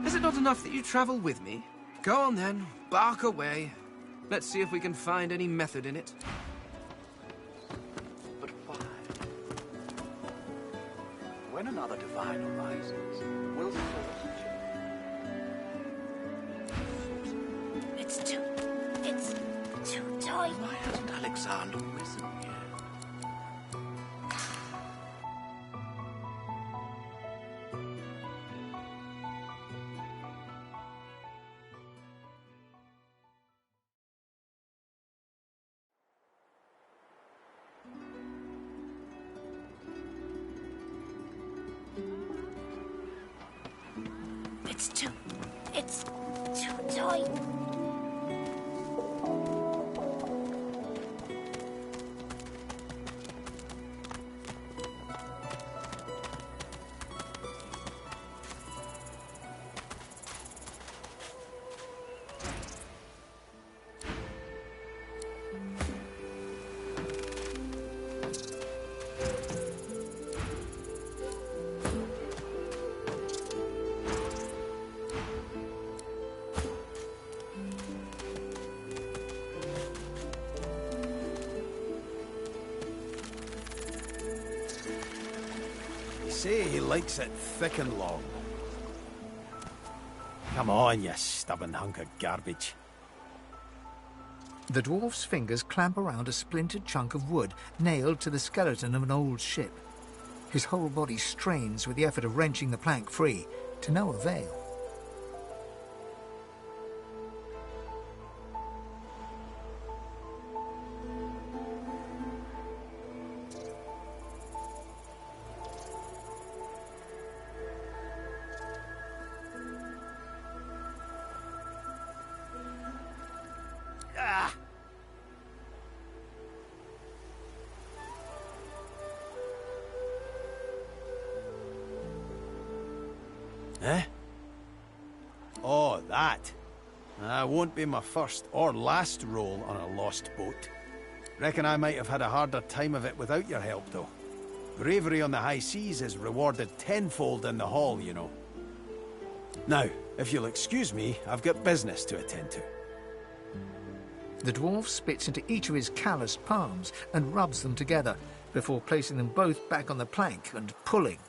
Is it not enough that you travel with me? Go on then, bark away. Let's see if we can find any method in it. But why? When another divine arises, will souls change? It's too tight. Why hasn't Alexander risen yet? It's too tight. Say he likes it thick and long. Come on, you stubborn hunk of garbage. The dwarf's fingers clamp around a splintered chunk of wood nailed to the skeleton of an old ship. His whole body strains with the effort of wrenching the plank free, to no avail. Eh? Oh, that. Won't be my first or last roll on a lost boat. Reckon I might have had a harder time of it without your help, though. Bravery on the high seas is rewarded tenfold in the hall, you know. Now, if you'll excuse me, I've got business to attend to. The dwarf spits into each of his calloused palms and rubs them together before placing them both back on the plank and pulling.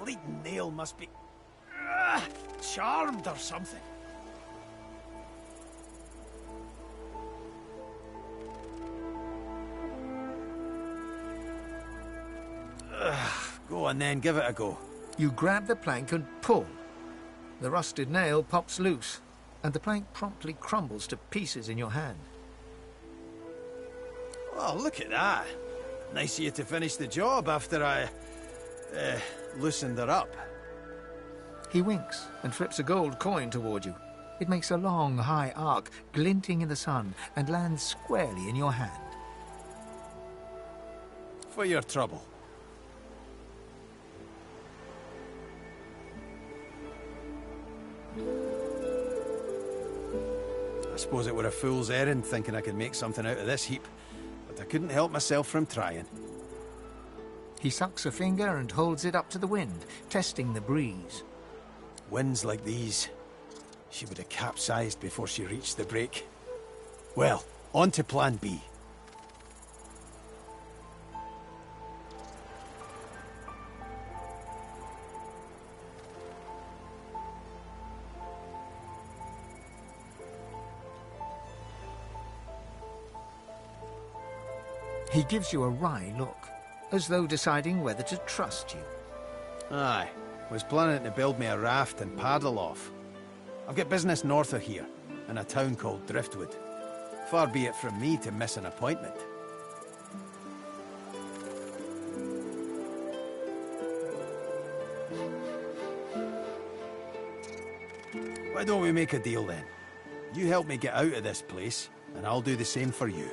Bleeding nail must be charmed or something. Go on then, give it a go. You grab the plank and pull. The rusted nail pops loose, and the plank promptly crumbles to pieces in your hand. Well, look at that. Nice of you to finish the job after I loosened her up. He winks and flips a gold coin toward you. It makes a long, high arc, glinting in the sun, and lands squarely in your hand. For your trouble. I suppose it were a fool's errand thinking I could make something out of this heap, but I couldn't help myself from trying. He sucks a finger and holds it up to the wind, testing the breeze. Winds like these, she would have capsized before she reached the break. Well, on to plan B. He gives you a wry look, as though deciding whether to trust you. Aye, was planning to build me a raft and paddle off. I've got business north of here, in a town called Driftwood. Far be it from me to miss an appointment. Why don't we make a deal then? You help me get out of this place, and I'll do the same for you.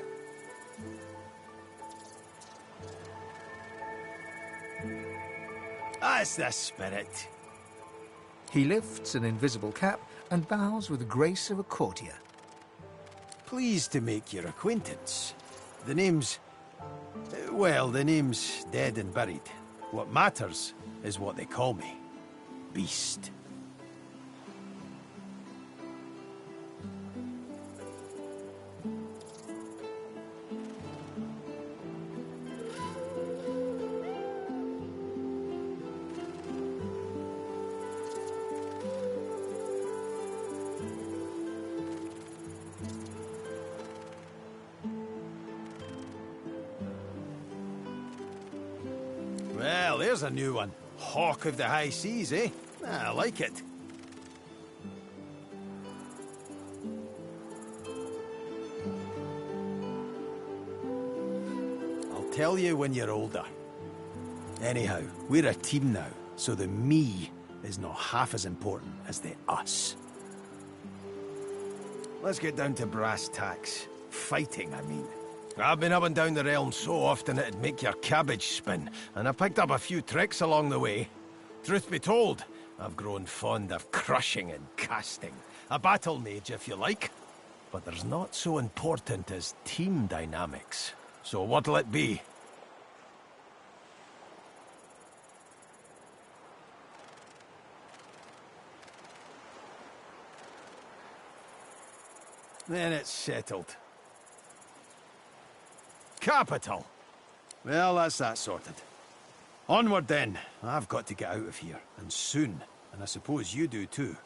That's the spirit. He lifts an invisible cap and bows with the grace of a courtier. Pleased to make your acquaintance. The name's... Well, the name's dead and buried. What matters is what they call me. Beast. Well, there's a new one. Hawk of the High Seas, eh? I like it. I'll tell you when you're older. Anyhow, we're a team now, so the me is not half as important as the us. Let's get down to brass tacks. Fighting, I mean. I've been up and down the realm so often it'd make your cabbage spin, and I picked up a few tricks along the way. Truth be told, I've grown fond of crushing and casting. A battle mage, if you like. But there's not so important as team dynamics. So what'll it be? Then it's settled. Capital! Well, that's that sorted. Onward then. I've got to get out of here, and soon. And I suppose you do too.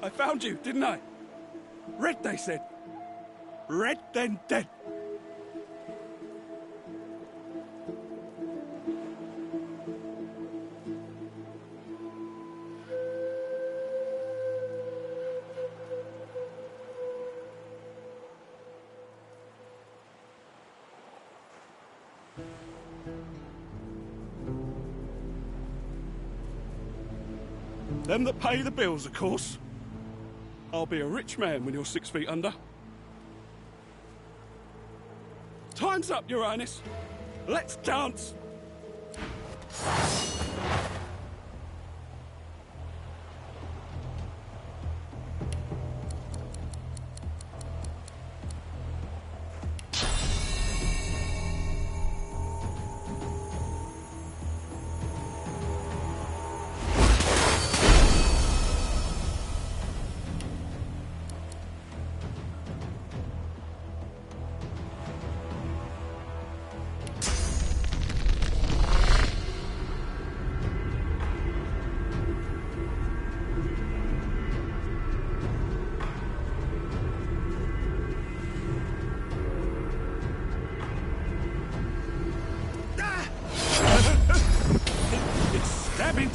I found you, didn't I? Red, they said. Red, then dead. Them that pay the bills, of course. I'll be a rich man when you're 6 feet under. Time's up, Your Highness. Let's dance.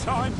Time.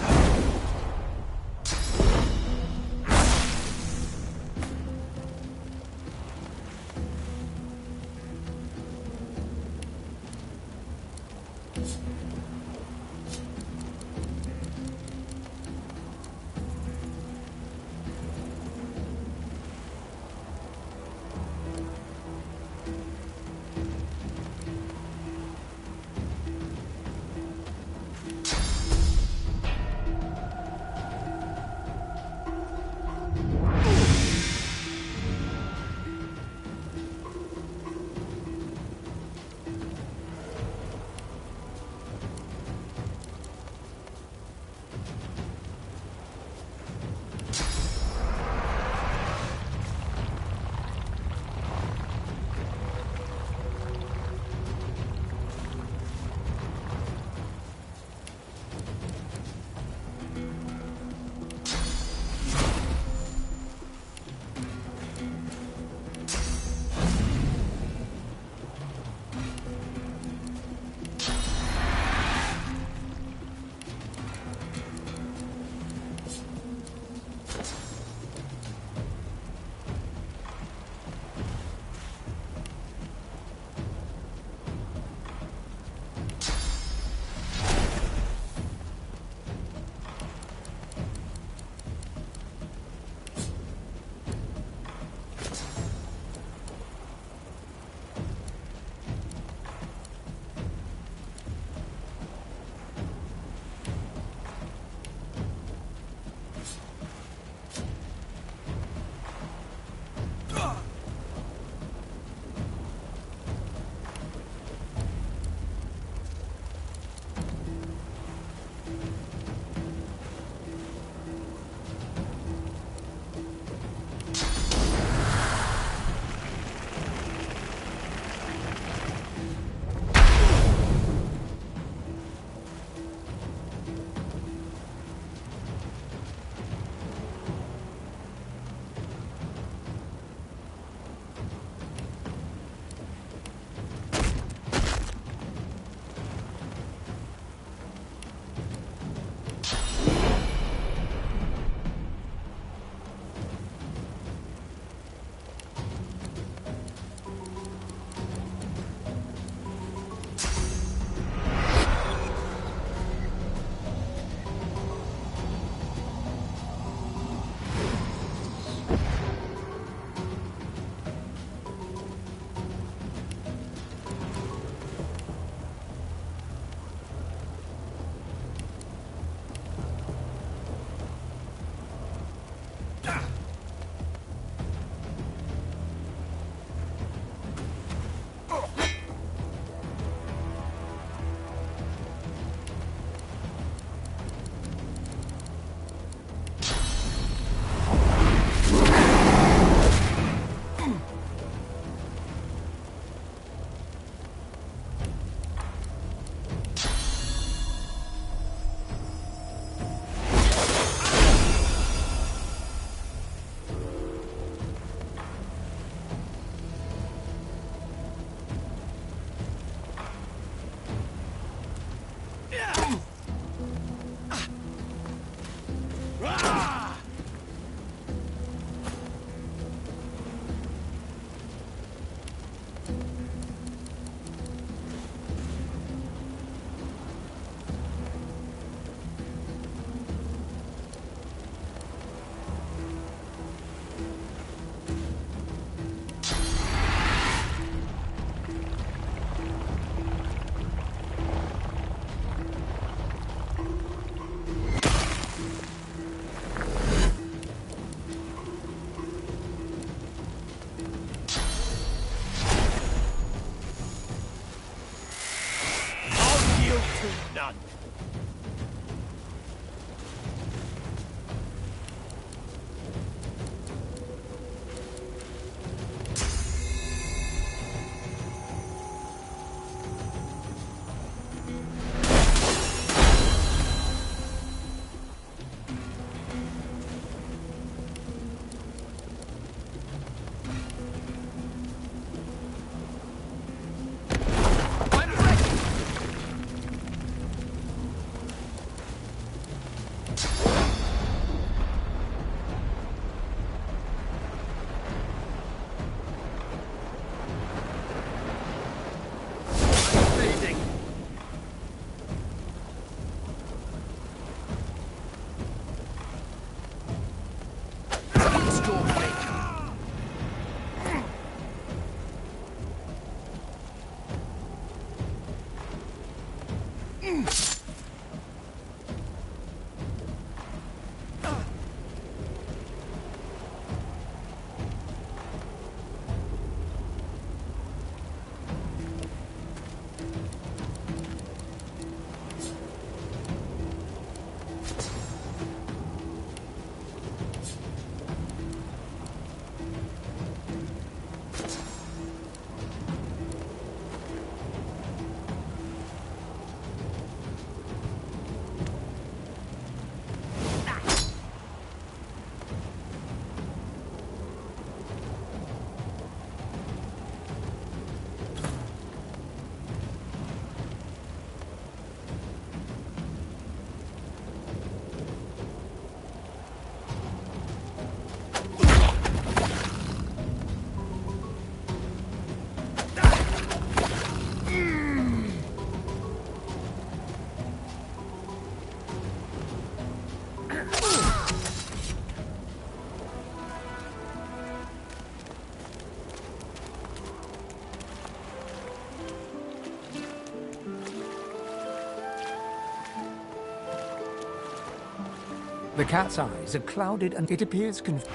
The cat's eyes are clouded and it appears confused.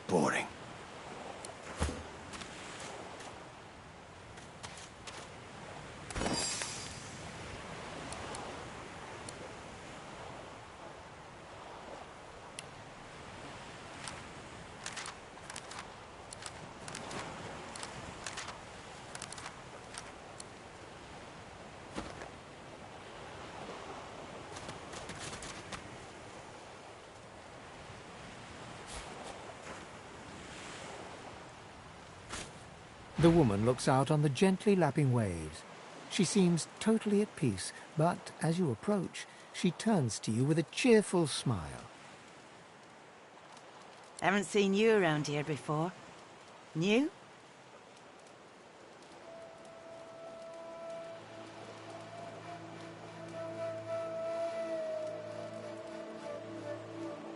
Boring. The woman looks out on the gently lapping waves. She seems totally at peace, but as you approach, she turns to you with a cheerful smile. Haven't seen you around here before. New?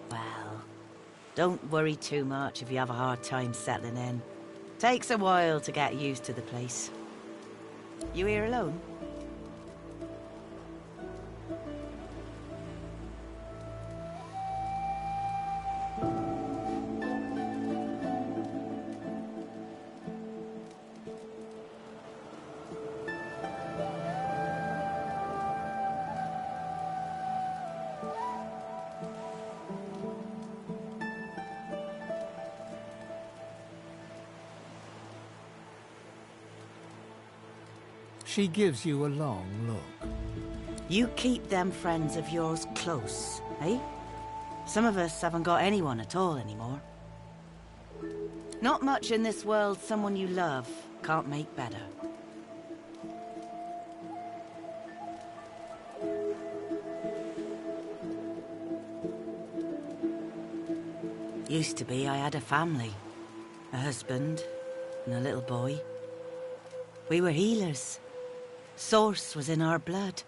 Well, don't worry too much if you have a hard time settling in. Takes a while to get used to the place. You here alone? She gives you a long look. You keep them friends of yours close, eh? Some of us haven't got anyone at all anymore. Not much in this world someone you love can't make better. Used to be I had a family, a husband, and a little boy. We were healers. Source was in our blood.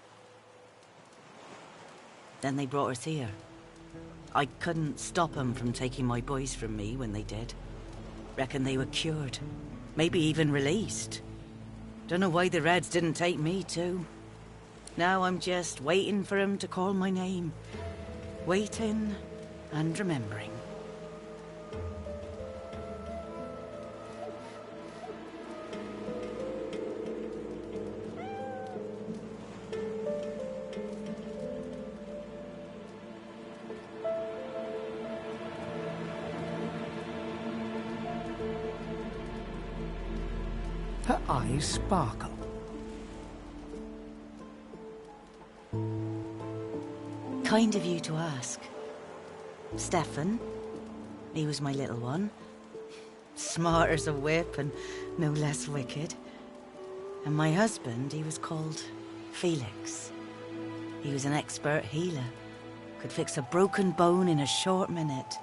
Then they brought us here. I couldn't stop them from taking my boys from me when they did. Reckon they were cured. Maybe even released. Don't know why the Reds didn't take me too. Now I'm just waiting for them to call my name. Waiting and remembering. Her eyes sparkle. Kind of you to ask. Stefan, he was my little one. Smart as a whip and no less wicked. And my husband, he was called Felix. He was an expert healer. Could fix a broken bone in a short minute.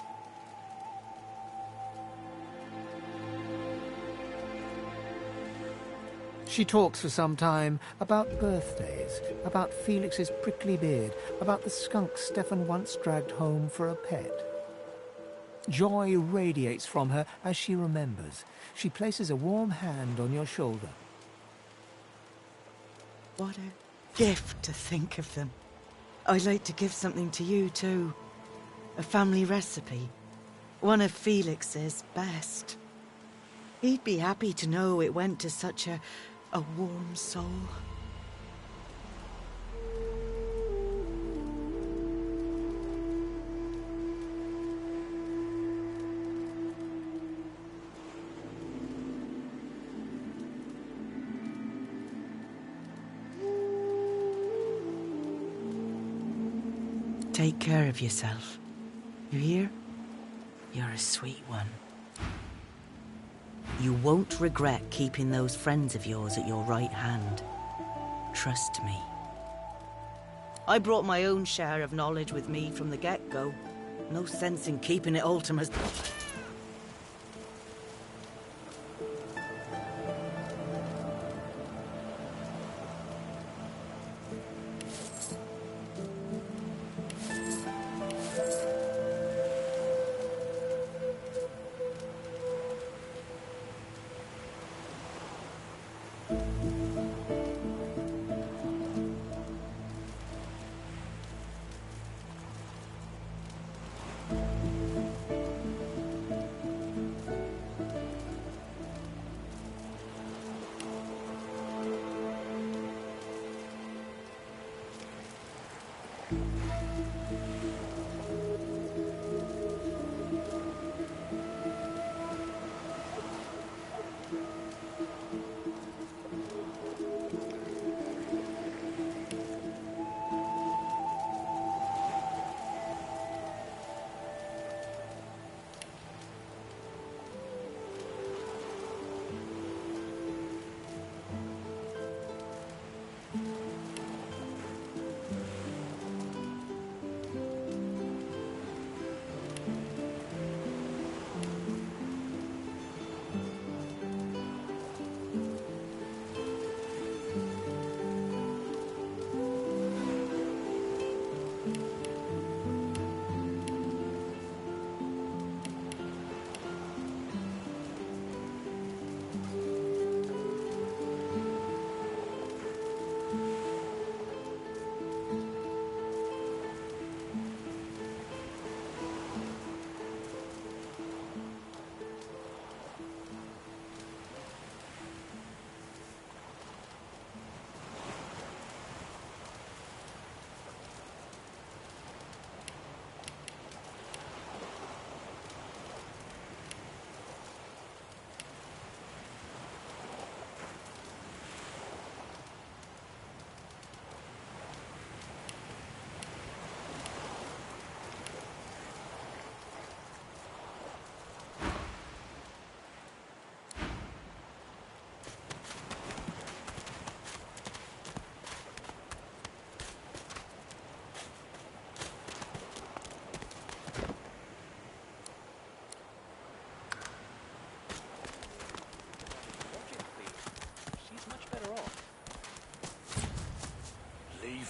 She talks for some time about birthdays, about Felix's prickly beard, about the skunk Stefan once dragged home for a pet. Joy radiates from her as she remembers. She places a warm hand on your shoulder. What a gift to think of them. I'd like to give something to you too. A family recipe. One of Felix's best. He'd be happy to know it went to such a warm soul. Take care of yourself. You hear? You're a sweet one. You won't regret keeping those friends of yours at your right hand. Trust me. I brought my own share of knowledge with me from the get-go. No sense in keeping it all to myself.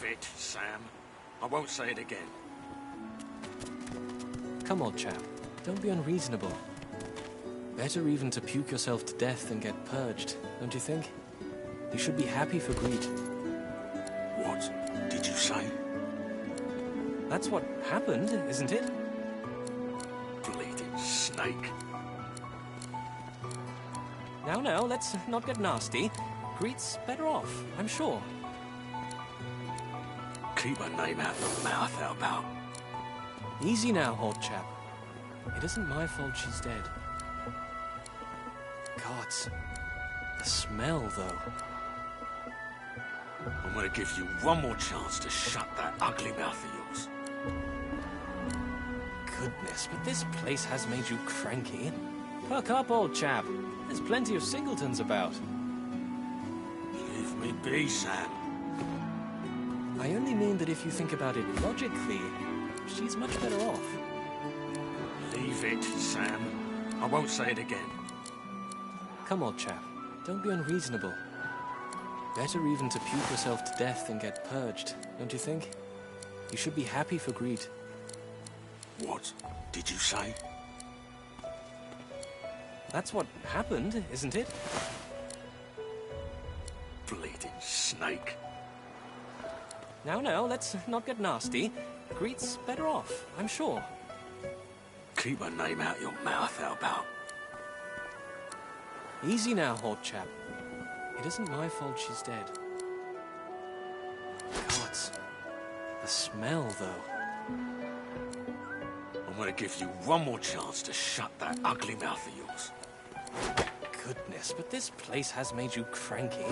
It, Sam. I won't say it again. Come, old chap. Don't be unreasonable. Better even to puke yourself to death than get purged, don't you think? You should be happy for greed. What did you say? That's what happened, isn't it? Bleeding snake. Now, let's not get nasty. Greed's better off, I'm sure. Keep her name out of your mouth, how about? Easy now, old chap. It isn't my fault she's dead. Gods. The smell, though. I'm gonna give you one more chance to shut that ugly mouth of yours. Goodness, but this place has made you cranky. Perk up, old chap. There's plenty of singletons about. be, Sam. I only mean that if you think about it logically, she's much better off. Leave it, Sam. I won't say it again. Come, old chap. Don't be unreasonable. Better even to puke yourself to death than get purged, don't you think? You should be happy for greed. What did you say? That's what happened, isn't it? Bleeding snake. Now, let's not get nasty. Greet's better off, I'm sure. Keep her name out your mouth, how about? Easy now, old chap. It isn't my fault she's dead. Gods. The smell, though. I'm gonna give you one more chance to shut that ugly mouth of yours. Goodness, but this place has made you cranky.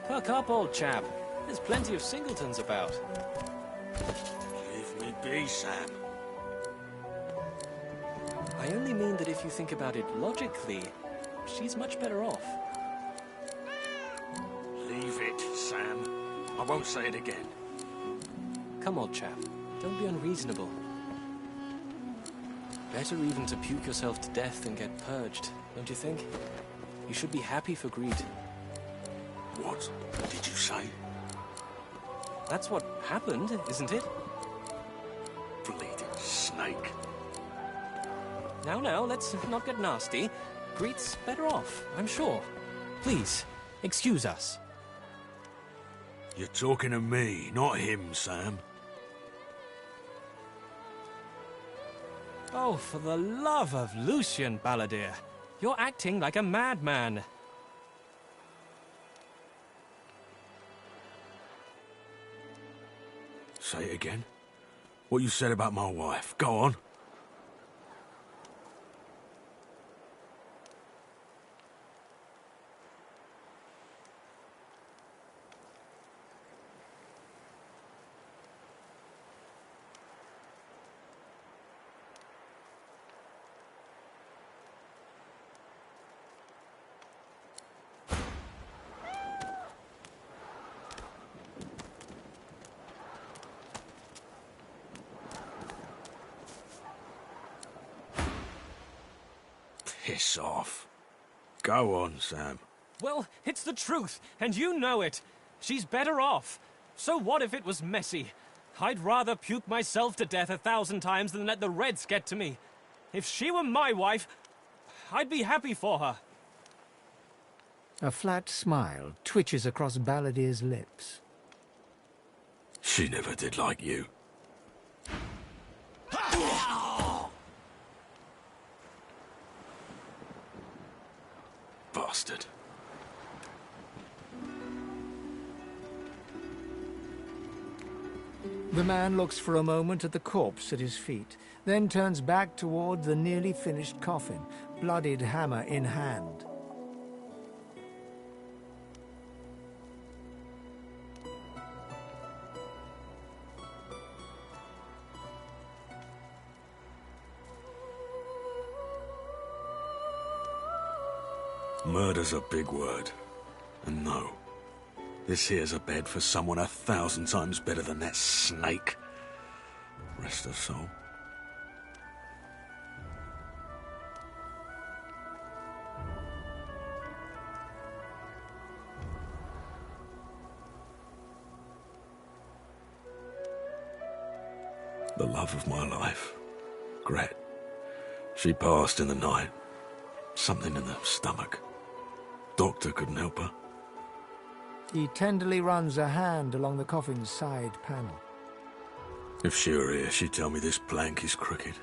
Perk up, old chap. There's plenty of singletons about. Leave me be, Sam. I only mean that if you think about it logically, she's much better off. Leave it, Sam. I won't say it again. Come, old chap. Don't be unreasonable. Better even to puke yourself to death than get purged, don't you think? You should be happy for greed. What did you say? That's what happened, isn't it? Bleeding snake. Now, let's not get nasty. Greet's better off, I'm sure. Please, excuse us. You're talking to me, not him, Sam. Oh, for the love of Lucian, Balladeer. You're acting like a madman. Say it again. What you said about my wife. Go on. Piss off. Go on, Sam. Well, it's the truth, and you know it. She's better off. So what if it was messy? I'd rather puke myself to death 1,000 times than let the Reds get to me. If she were my wife, I'd be happy for her. A flat smile twitches across Balladeer's lips. She never did like you. Bastard. The man looks for a moment at the corpse at his feet, then turns back toward the nearly finished coffin, bloodied hammer in hand. Murder's a big word. And no, this here's a bed for someone 1,000 times better than that snake. Rest her soul. The love of my life, Gret. She passed in the night. Something in the stomach. Doctor couldn't help her. He tenderly runs a hand along the coffin's side panel. If she were here, she'd tell me this plank is crooked.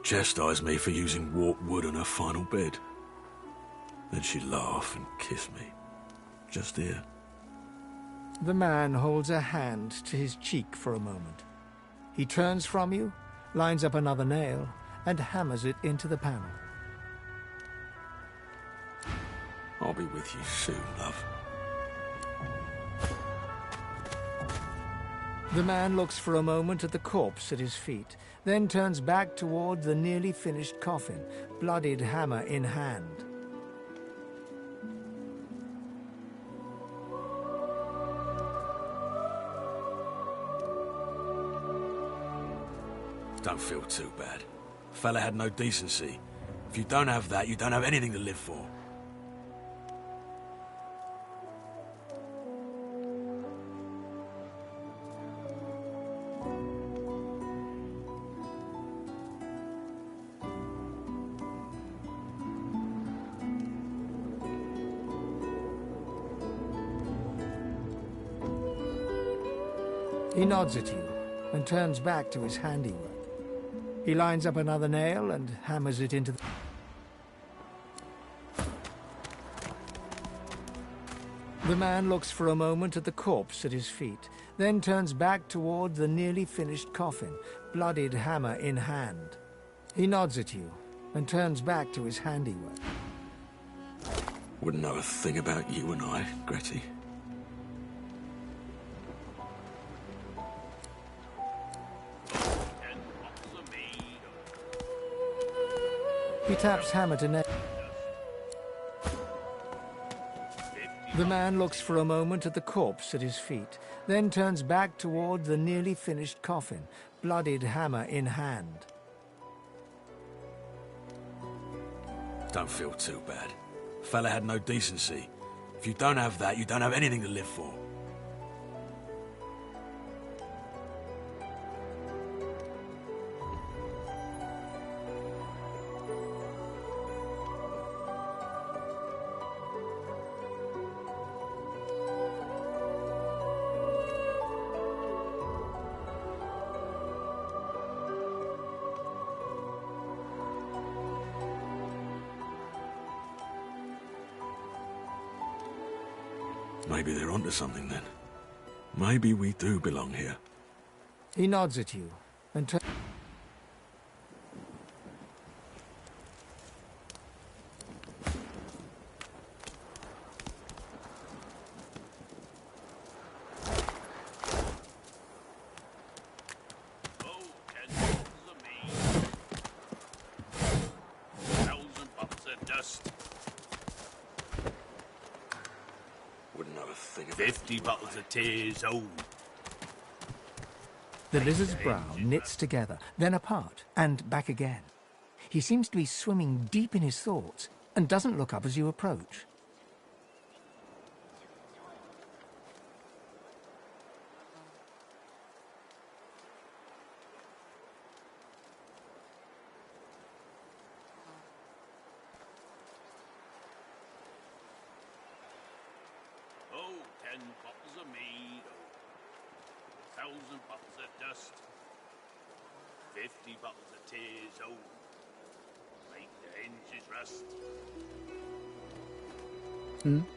Chastise me for using warped wood on her final bed. Then she'd laugh and kiss me. Just here. The man holds a hand to his cheek for a moment. He turns from you, lines up another nail, and hammers it into the panel. I'll be with you soon, love. The man looks for a moment at the corpse at his feet, then turns back toward the nearly finished coffin, bloodied hammer in hand. Don't feel too bad. Fella had no decency. If you don't have that, you don't have anything to live for. He nods at you and turns back to his handiwork. He lines up another nail and hammers it into the... The man looks for a moment at the corpse at his feet, then turns back toward the nearly finished coffin, bloodied hammer in hand. He nods at you and turns back to his handiwork. Wouldn't know a thing about you and I, Gretty. He taps hammer to nail. The man looks for a moment at the corpse at his feet, then turns back toward the nearly finished coffin, bloodied hammer in hand. Don't feel too bad. Fella had no decency. If you don't have that, you don't have anything to live for. Maybe they're onto something then. Maybe we do belong here. He nods at you and turns... Wouldn't know a thing about 50 bottles of tears old. The lizard's brow knits together, then apart, and back again. He seems to be swimming deep in his thoughts, and doesn't look up as you approach. Oh, 10 bottles of mead, 1,000 bottles of dust, 50 bottles of tears, oh, make the hinges rust.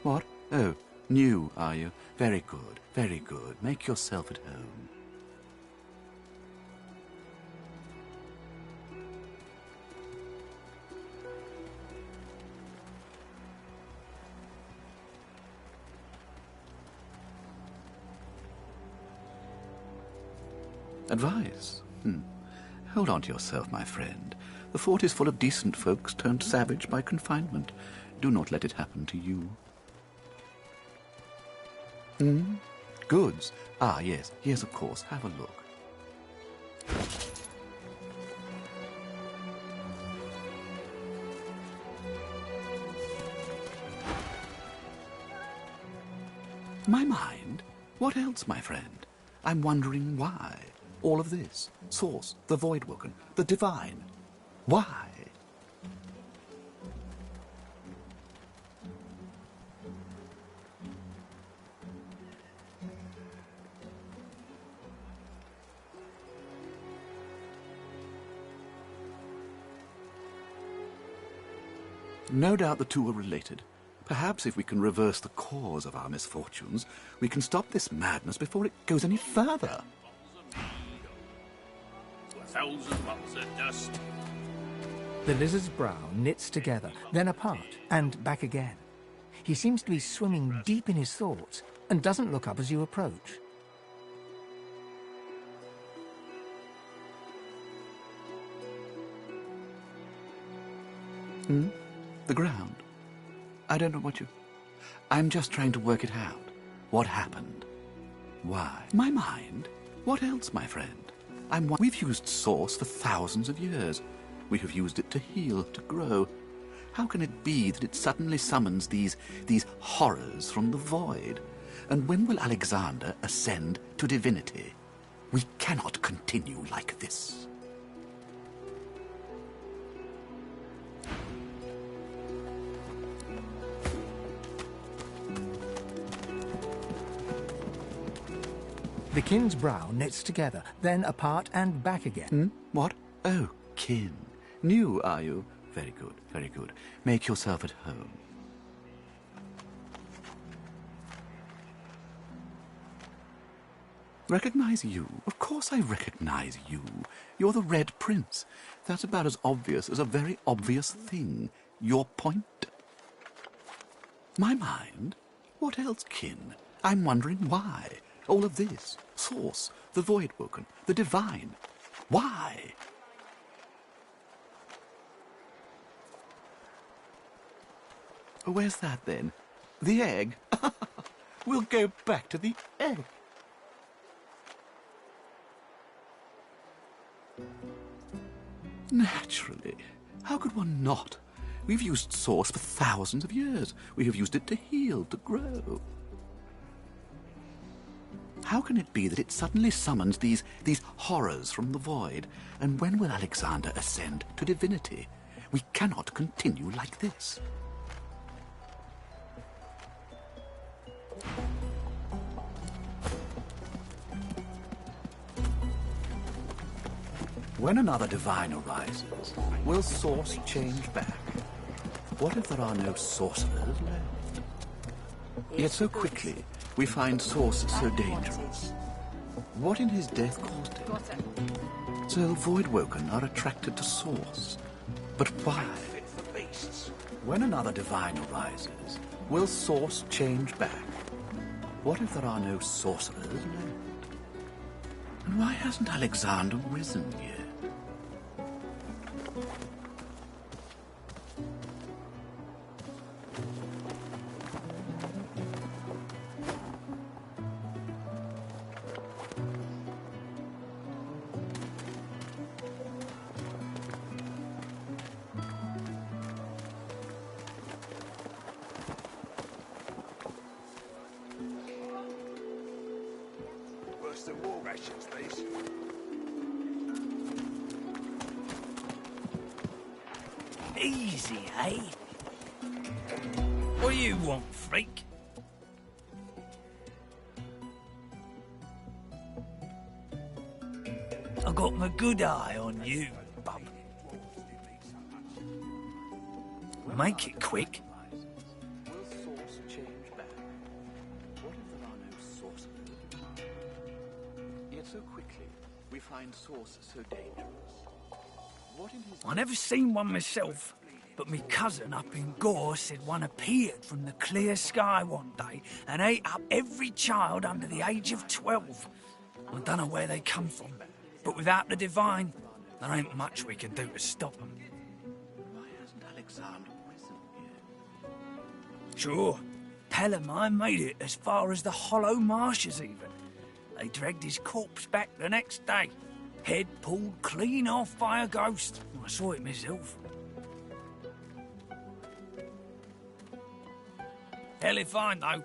What? Oh, new, are you? Very good, very good. Make yourself at home. Advice? Hold on to yourself, my friend. The fort is full of decent folks turned savage by confinement. Do not let it happen to you. Goods? Ah, yes, yes, of course. Have a look. My mind? What else, my friend? I'm wondering why. All of this. Source, the Voidwoken, the Divine. Why? No doubt the two are related. Perhaps if we can reverse the cause of our misfortunes, we can stop this madness before it goes any further. 1,000 bottles of dust. The lizard's brow knits together, then apart, and back again. He seems to be swimming deep in his thoughts, and doesn't look up as you approach. The ground. I don't know what you... I'm just trying to work it out. What happened? Why? My mind? What else, my friend? We've used source for thousands of years. We have used it to heal, to grow. How can it be that it suddenly summons these horrors from the void? And when will Alexander ascend to divinity? We cannot continue like this. The kin's brow knits together, then apart and back again. What? Oh, kin. New, are you? Very good, very good. Make yourself at home. Recognize you? Of course I recognize you. You're the Red Prince. That's about as obvious as a very obvious thing. Your point? My mind? What else, kin? I'm wondering why. All of this. Source, the Voidwoken, the Divine. Why? Where's that, then? The egg? We'll go back to the egg. Naturally. How could one not? We've used source for thousands of years. We have used it to heal, to grow. How can it be that it suddenly summons these horrors from the void? And when will Alexander ascend to divinity? We cannot continue like this. When another divine arises, will source change back? What if there are no sorcerers left? Yet so quickly, we find source so dangerous. What in his death caused it? So Voidwoken are attracted to source. But why? When another divine arises, will source change back? What if there are no sorcerers left? And why hasn't Alexander risen yet? The war rations, please. Easy, eh? What do you want, freak? I got my good eye on you, bub. Make it quick. So quickly, we find source so dangerous. I never seen one myself, but me cousin up in Gore said one appeared from the clear sky one day and ate up every child under the age of 12. I don't know where they come from, but without the Divine, there ain't much we can do to stop them. Why hasn't Alexander risen yet? Sure, Pellamine made it as far as the Hollow Marshes even. They dragged his corpse back the next day. Head pulled clean off by a ghost. I saw it myself. Hell if I know.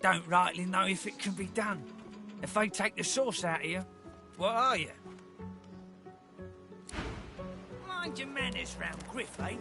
Don't rightly know if it can be done. If they take the source out of you, what are you? Mind your manners round Griff, eh?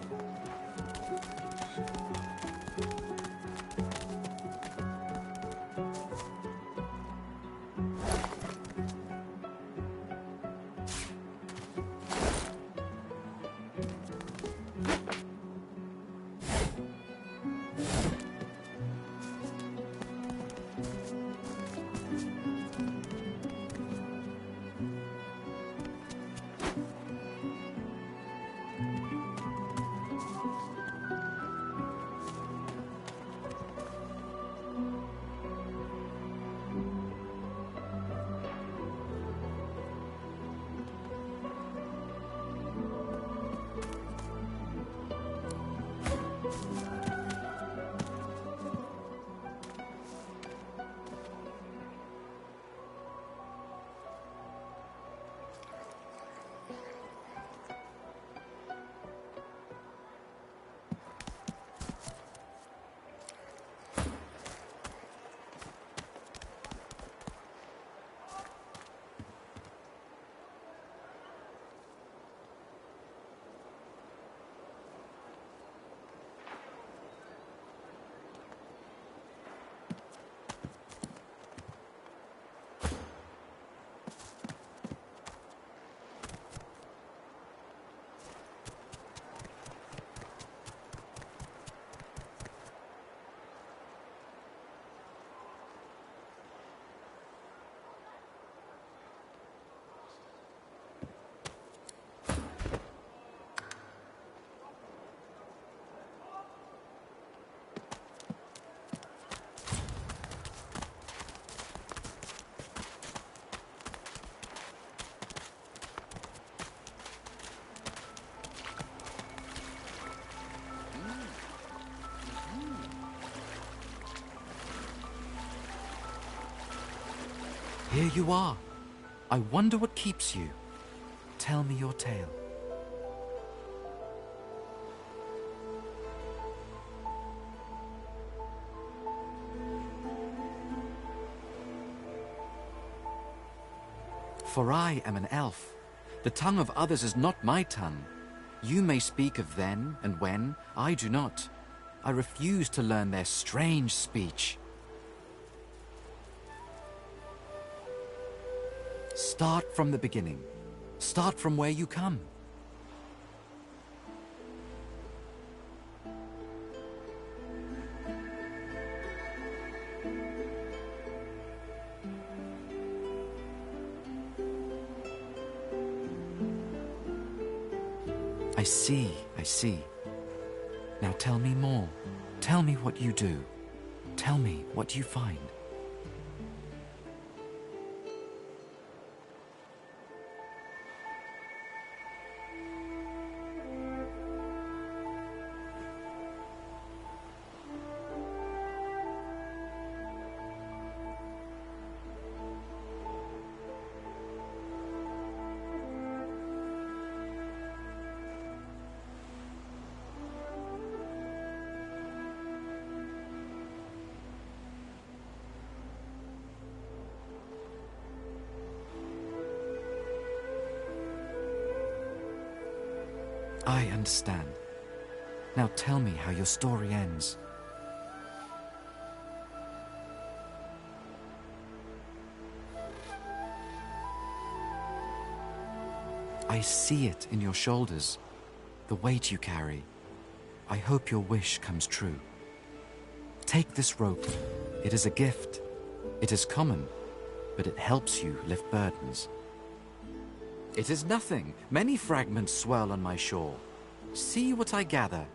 Here you are. I wonder what keeps you. Tell me your tale. For I am an elf. The tongue of others is not my tongue. You may speak of then and when, I do not. I refuse to learn their strange speech. Start from the beginning. Start from where you come. I see. Now tell me more. Tell me what you do. Tell me what you find. I understand. Now tell me how your story ends. I see it in your shoulders, the weight you carry. I hope your wish comes true. Take this rope. It is a gift. It is common, but it helps you lift burdens. It is nothing. Many fragments swirl on my shore. See what I gather.